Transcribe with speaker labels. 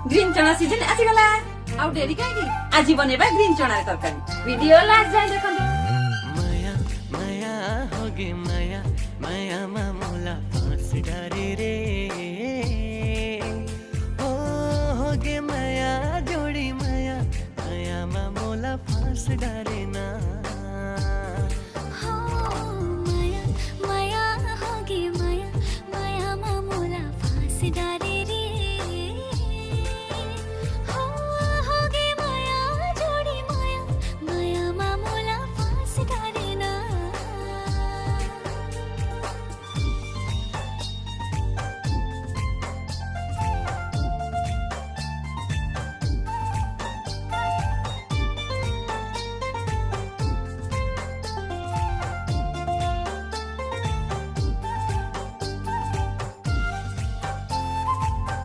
Speaker 1: green चना season आसीगला आउ dairy काई आज बनेबा ग्रीन चना तरकारी वीडियो लास्ट जाय देखंतु
Speaker 2: माया माया होगे माया माया मामूला फांस डारे रे